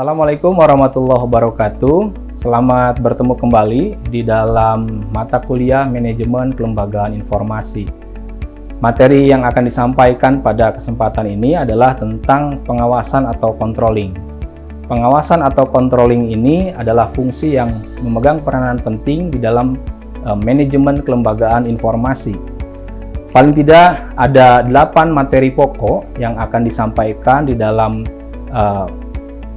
Assalamualaikum warahmatullahi wabarakatuh. Selamat bertemu kembali di dalam mata kuliah Manajemen Kelembagaan Informasi. Materi yang akan disampaikan pada kesempatan ini adalah tentang pengawasan atau controlling. Pengawasan atau controlling ini adalah fungsi yang memegang peranan penting di dalam manajemen kelembagaan informasi. Paling tidak ada 8 materi pokok yang akan disampaikan di dalam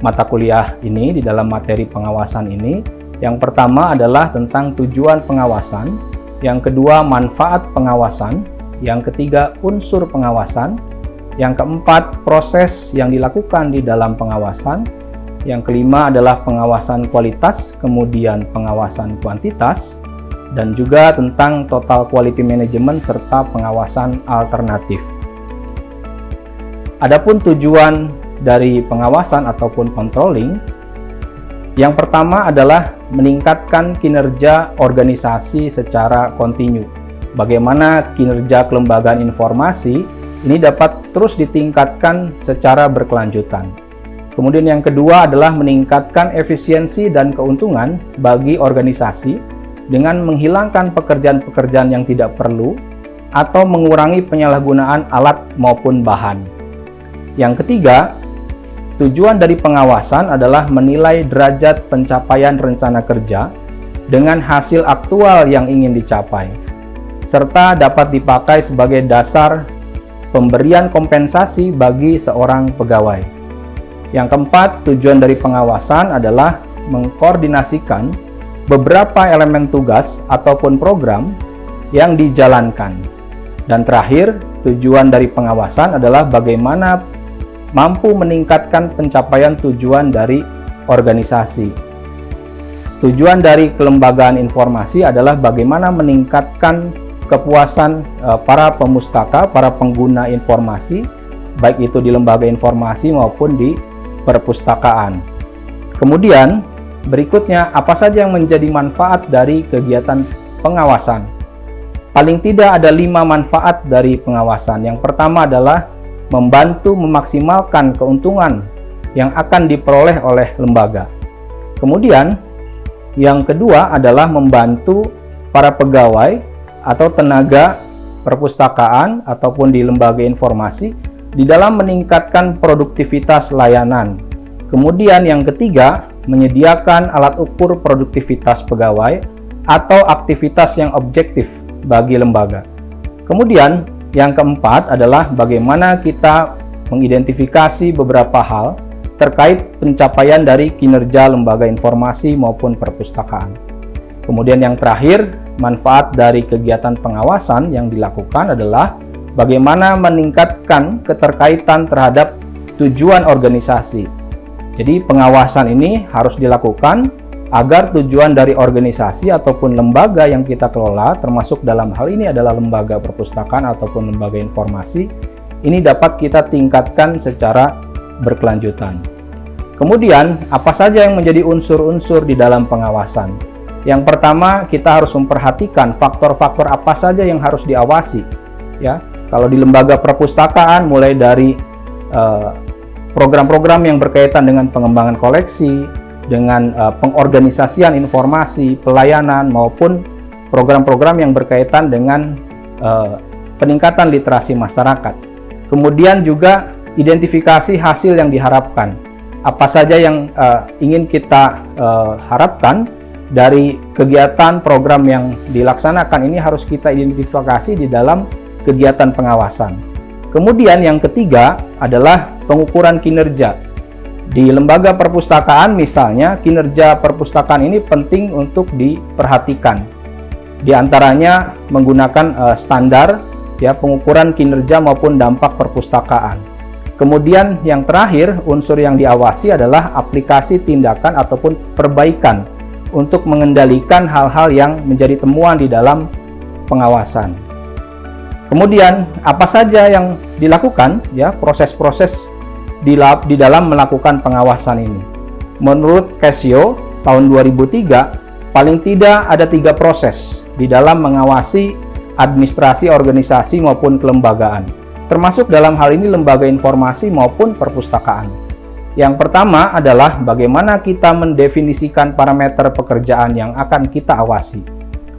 mata kuliah ini, di dalam materi pengawasan ini. Yang pertama adalah tentang tujuan pengawasan, yang kedua manfaat pengawasan, yang ketiga unsur pengawasan, yang keempat proses yang dilakukan di dalam pengawasan, yang kelima adalah pengawasan kualitas, kemudian pengawasan kuantitas, dan juga tentang total quality management serta pengawasan alternatif. Adapun tujuan dari pengawasan ataupun controlling, yang pertama adalah meningkatkan kinerja organisasi secara kontinu. Bagaimana kinerja kelembagaan informasi ini dapat terus ditingkatkan secara berkelanjutan. Kemudian yang kedua adalah meningkatkan efisiensi dan keuntungan bagi organisasi dengan menghilangkan pekerjaan-pekerjaan yang tidak perlu atau mengurangi penyalahgunaan alat maupun bahan. Yang ketiga, tujuan dari pengawasan adalah menilai derajat pencapaian rencana kerja dengan hasil aktual yang ingin dicapai, serta dapat dipakai sebagai dasar pemberian kompensasi bagi seorang pegawai. Yang keempat, tujuan dari pengawasan adalah mengkoordinasikan beberapa elemen tugas ataupun program yang dijalankan. Dan terakhir, tujuan dari pengawasan adalah bagaimana mampu meningkatkan pencapaian tujuan dari organisasi. Tujuan dari kelembagaan informasi adalah bagaimana meningkatkan kepuasan para pemustaka, para pengguna informasi, baik itu di lembaga informasi maupun di perpustakaan. Kemudian, berikutnya, apa saja yang menjadi manfaat dari kegiatan pengawasan? Paling tidak ada 5 manfaat dari pengawasan. Yang pertama adalah membantu memaksimalkan keuntungan yang akan diperoleh oleh lembaga. Kemudian, yang kedua adalah membantu para pegawai atau tenaga perpustakaan ataupun di lembaga informasi di dalam meningkatkan produktivitas layanan. Kemudian yang ketiga, menyediakan alat ukur produktivitas pegawai atau aktivitas yang objektif bagi lembaga. Kemudian, yang keempat adalah bagaimana kita mengidentifikasi beberapa hal terkait pencapaian dari kinerja lembaga informasi maupun perpustakaan. Kemudian yang terakhir, manfaat dari kegiatan pengawasan yang dilakukan adalah bagaimana meningkatkan keterkaitan terhadap tujuan organisasi. Jadi pengawasan ini harus dilakukan agar tujuan dari organisasi ataupun lembaga yang kita kelola, termasuk dalam hal ini adalah lembaga perpustakaan ataupun lembaga informasi, ini dapat kita tingkatkan secara berkelanjutan. Kemudian, apa saja yang menjadi unsur-unsur di dalam pengawasan? Yang pertama, kita harus memperhatikan faktor-faktor apa saja yang harus diawasi. Ya, kalau di lembaga perpustakaan, mulai dari program-program yang berkaitan dengan pengembangan koleksi, dengan pengorganisasian informasi, pelayanan, maupun program-program yang berkaitan dengan peningkatan literasi masyarakat. Kemudian juga identifikasi hasil yang diharapkan. Apa saja yang ingin kita harapkan dari kegiatan program yang dilaksanakan ini harus kita identifikasi di dalam kegiatan pengawasan. Kemudian yang ketiga adalah pengukuran kinerja. Di lembaga perpustakaan misalnya, kinerja perpustakaan ini penting untuk diperhatikan. Di antaranya menggunakan standar ya pengukuran kinerja maupun dampak perpustakaan. Kemudian yang terakhir, unsur yang diawasi adalah aplikasi tindakan ataupun perbaikan untuk mengendalikan hal-hal yang menjadi temuan di dalam pengawasan. Kemudian apa saja yang dilakukan ya proses-proses di dalam melakukan pengawasan ini. Menurut Casio tahun 2003, paling tidak ada 3 proses di dalam mengawasi administrasi organisasi maupun kelembagaan, termasuk dalam hal ini lembaga informasi maupun perpustakaan. Yang pertama adalah bagaimana kita mendefinisikan parameter pekerjaan yang akan kita awasi.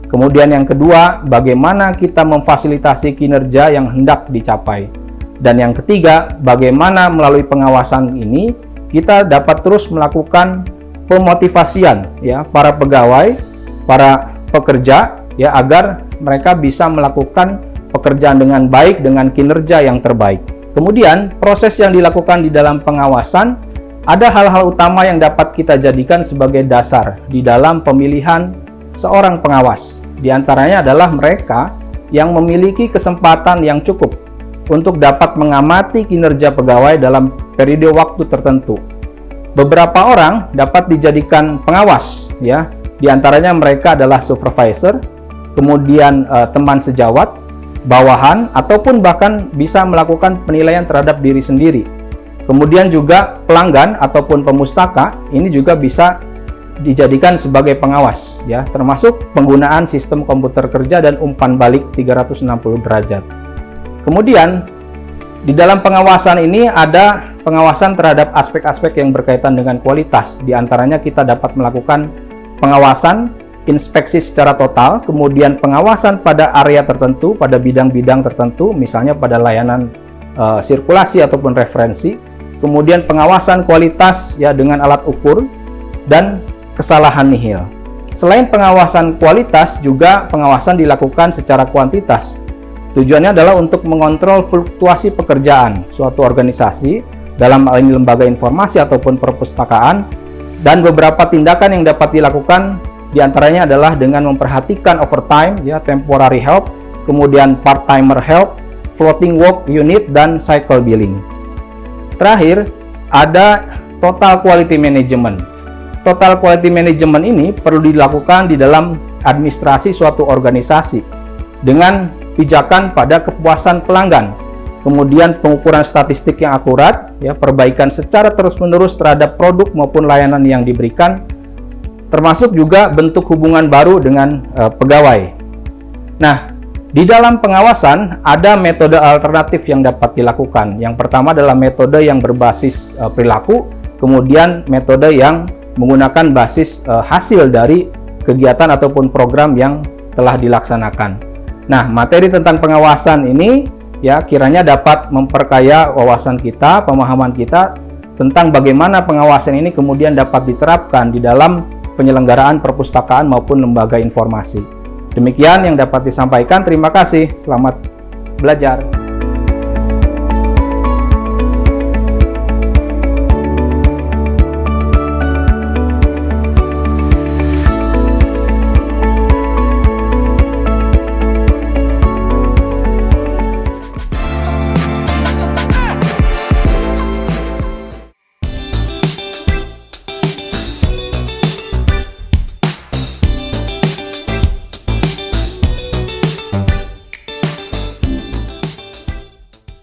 Kemudian yang kedua, bagaimana kita memfasilitasi kinerja yang hendak dicapai. Dan yang ketiga, bagaimana melalui pengawasan ini kita dapat terus melakukan pemotivasian ya para pegawai, para pekerja ya agar mereka bisa melakukan pekerjaan dengan baik dengan kinerja yang terbaik. Kemudian, proses yang dilakukan di dalam pengawasan, ada hal-hal utama yang dapat kita jadikan sebagai dasar di dalam pemilihan seorang pengawas. Di antaranya adalah mereka yang memiliki kesempatan yang cukup untuk dapat mengamati kinerja pegawai dalam periode waktu tertentu. Beberapa orang dapat dijadikan pengawas, ya. Di antaranya mereka adalah supervisor, kemudian teman sejawat, bawahan, ataupun bahkan bisa melakukan penilaian terhadap diri sendiri. Kemudian juga pelanggan ataupun pemustaka ini juga bisa dijadikan sebagai pengawas ya, termasuk penggunaan sistem komputer kerja dan umpan balik 360 derajat. Kemudian di dalam pengawasan ini ada pengawasan terhadap aspek-aspek yang berkaitan dengan kualitas. Di antaranya kita dapat melakukan pengawasan inspeksi secara total, kemudian pengawasan pada area tertentu, pada bidang-bidang tertentu, misalnya pada layanan sirkulasi ataupun referensi, kemudian pengawasan kualitas ya dengan alat ukur, dan kesalahan nihil. Selain pengawasan kualitas, juga pengawasan dilakukan secara kuantitas. Tujuannya adalah untuk mengontrol fluktuasi pekerjaan suatu organisasi, dalam hal ini lembaga informasi ataupun perpustakaan, dan beberapa tindakan yang dapat dilakukan di antaranya adalah dengan memperhatikan overtime, ya, temporary help, kemudian part-timer help, floating work unit, dan cycle billing. Terakhir, ada total quality management. Total quality management ini perlu dilakukan di dalam administrasi suatu organisasi dengan pijakan pada kepuasan pelanggan, kemudian pengukuran statistik yang akurat, ya, perbaikan secara terus-menerus terhadap produk maupun layanan yang diberikan, termasuk juga bentuk hubungan baru dengan pegawai. Nah, di dalam pengawasan ada metode alternatif yang dapat dilakukan. Yang pertama adalah metode yang berbasis perilaku, kemudian metode yang menggunakan basis hasil dari kegiatan ataupun program yang telah dilaksanakan. Nah, materi tentang pengawasan ini ya kiranya dapat memperkaya wawasan kita, pemahaman kita tentang bagaimana pengawasan ini kemudian dapat diterapkan di dalam penyelenggaraan perpustakaan maupun lembaga informasi. Demikian yang dapat disampaikan. Terima kasih. Selamat belajar.